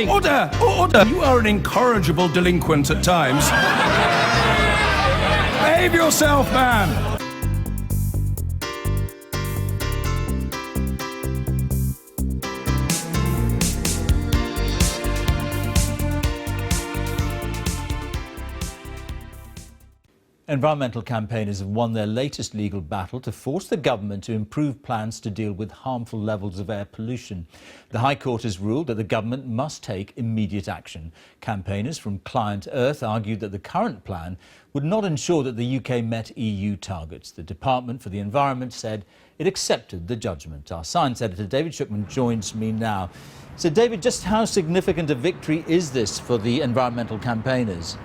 Order! Order! You are an incorrigible delinquent at times. Behave yourself, man! Environmental campaigners have won their latest legal battle to force the government to improve plans to deal with harmful levels of air pollution. The High Court has ruled that the government must take immediate action. Campaigners from Client Earth argued that the current plan would not ensure that the UK met EU targets. The Department for the Environment said it accepted the judgment. Our science editor David Shookman joins me now. So David, just how significant a victory is this for the environmental campaigners?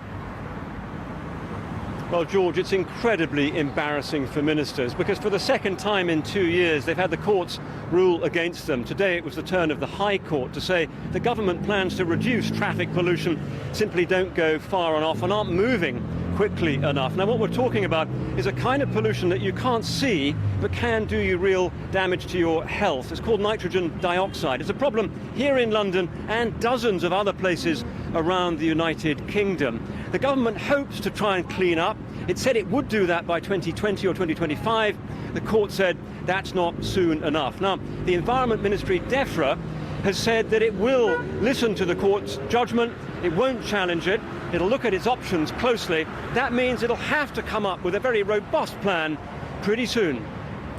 Well, George, it's incredibly embarrassing for ministers because for the second time in 2 years they've had the courts rule against them. Today it was the turn of the High Court to say the government plans to reduce traffic pollution simply don't go far enough and aren't moving quickly enough. Now, what we're talking about is a kind of pollution that you can't see but can do you real damage to your health. It's called nitrogen dioxide. It's a problem here in London and dozens of other places around the United Kingdom. The government hopes to try and clean up. It said it would do that by 2020 or 2025. The court said that's not soon enough. Now, the Environment Ministry, DEFRA, has said that it will listen to the court's judgment. It won't challenge it. It'll look at its options closely. That means it'll have to come up with a very robust plan pretty soon.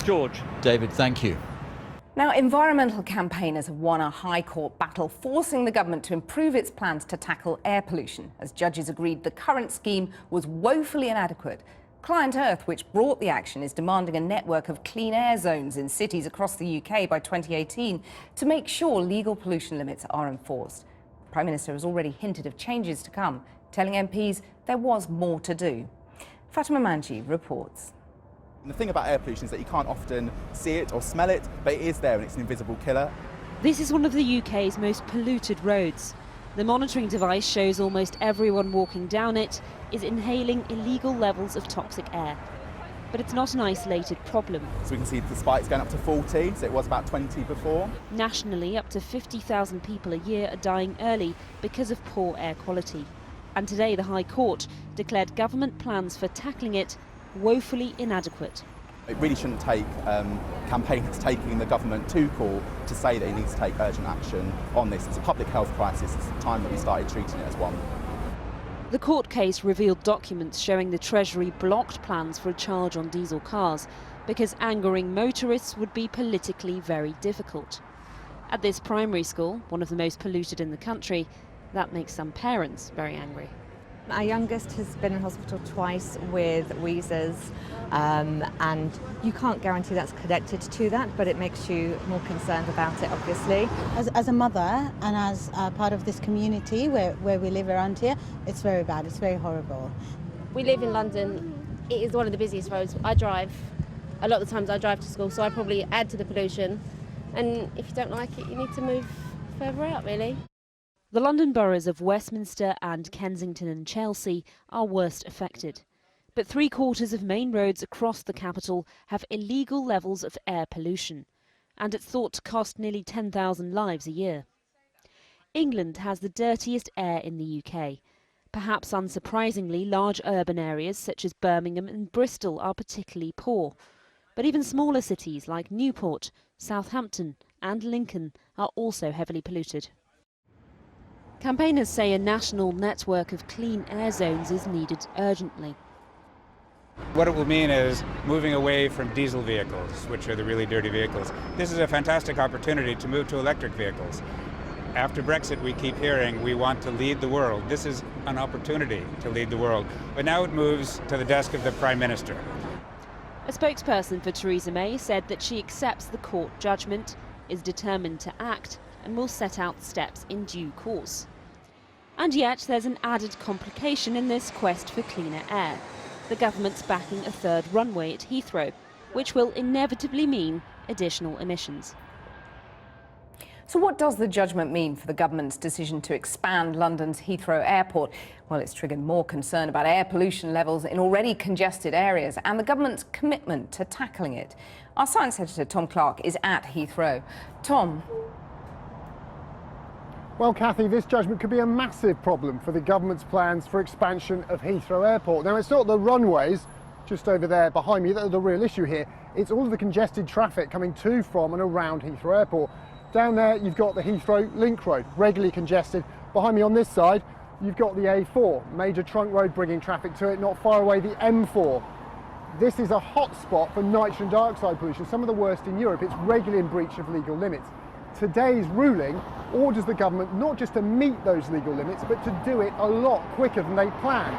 George. David, thank you. Now, environmental campaigners have won a High Court battle, forcing the government to improve its plans to tackle air pollution, as judges agreed the current scheme was woefully inadequate. Client Earth, which brought the action, is demanding a network of clean air zones in cities across the UK by 2018 to make sure legal pollution limits are enforced. The Prime Minister has already hinted of changes to come, telling MPs there was more to do. Fatima Manji reports. And the thing about air pollution is that you can't often see it or smell it, but it is there and it's an invisible killer. This is one of the UK's most polluted roads. The monitoring device shows almost everyone walking down it is inhaling illegal levels of toxic air. But it's not an isolated problem. So we can see the spike's going up to 40, so it was about 20 before. Nationally, up to 50,000 people a year are dying early because of poor air quality. And today the High Court declared government plans for tackling it woefully inadequate. It really shouldn't take campaigners taking the government to court to say that it needs to take urgent action on this. It's a public health crisis. It's the time that we started treating it as one. The court case revealed documents showing the Treasury blocked plans for a charge on diesel cars because angering motorists would be politically very difficult. At this primary school, one of the most polluted in the country, that makes some parents very angry. Our youngest has been in hospital twice with wheezes, and you can't guarantee that's connected to that, but it makes you more concerned about it, obviously. As a mother and as part of this community where we live around here, it's very bad, it's very horrible. We live in London. It is one of the busiest roads. I drive. A lot of the times I drive to school, so I probably add to the pollution. And if you don't like it, you need to move further out, really. The London boroughs of Westminster and Kensington and Chelsea are worst affected. But 3/4 of main roads across the capital have illegal levels of air pollution, and it's thought to cost nearly 10,000 lives a year. England has the dirtiest air in the UK. Perhaps unsurprisingly, large urban areas such as Birmingham and Bristol are particularly poor. But even smaller cities like Newport, Southampton and Lincoln are also heavily polluted. Campaigners say a national network of clean air zones is needed urgently. What it will mean is moving away from diesel vehicles, which are the really dirty vehicles. This is a fantastic opportunity to move to electric vehicles. After Brexit, we keep hearing we want to lead the world. This is an opportunity to lead the world. But now it moves to the desk of the Prime Minister. A spokesperson for Theresa May said that she accepts the court judgment, is determined to act, and will set out steps in due course. And yet there's an added complication in this quest for cleaner air. The government's backing a third runway at Heathrow, which will inevitably mean additional emissions. So what does the judgment mean for the government's decision to expand London's Heathrow Airport? Well, it's triggered more concern about air pollution levels in already congested areas and the government's commitment to tackling it. Our science editor, Tom Clark, is at Heathrow. Tom. Well, Kathy, this judgment could be a massive problem for the government's plans for expansion of Heathrow Airport. Now, it's not the runways just over there behind me that are the real issue here. It's all of the congested traffic coming to, from and around Heathrow Airport. Down there, you've got the Heathrow Link Road, regularly congested. Behind me on this side, you've got the A4, major trunk road bringing traffic to it. Not far away, the M4. This is a hot spot for nitrogen dioxide pollution, some of the worst in Europe. It's regularly in breach of legal limits. Today's ruling orders the government not just to meet those legal limits, but to do it a lot quicker than they planned.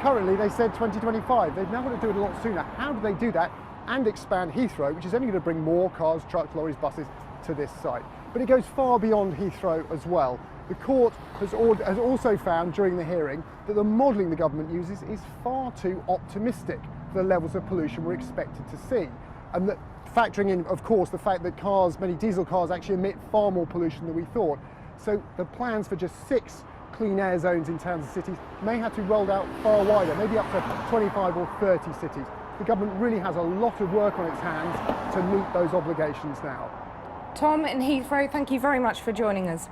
Currently, they said 2025. They've now got to do it a lot sooner. How do they do that and expand Heathrow, which is only going to bring more cars, trucks, lorries, buses to this site? But it goes far beyond Heathrow as well. The court has also found during the hearing that the modelling the government uses is far too optimistic for the levels of pollution we're expected to see. And that factoring in, of course, the fact that many diesel cars actually emit far more pollution than we thought. So the plans for just 6 clean air zones in towns and cities may have to be rolled out far wider, maybe up to 25 or 30 cities. The government really has a lot of work on its hands to meet those obligations now. Tom in Heathrow, thank you very much for joining us.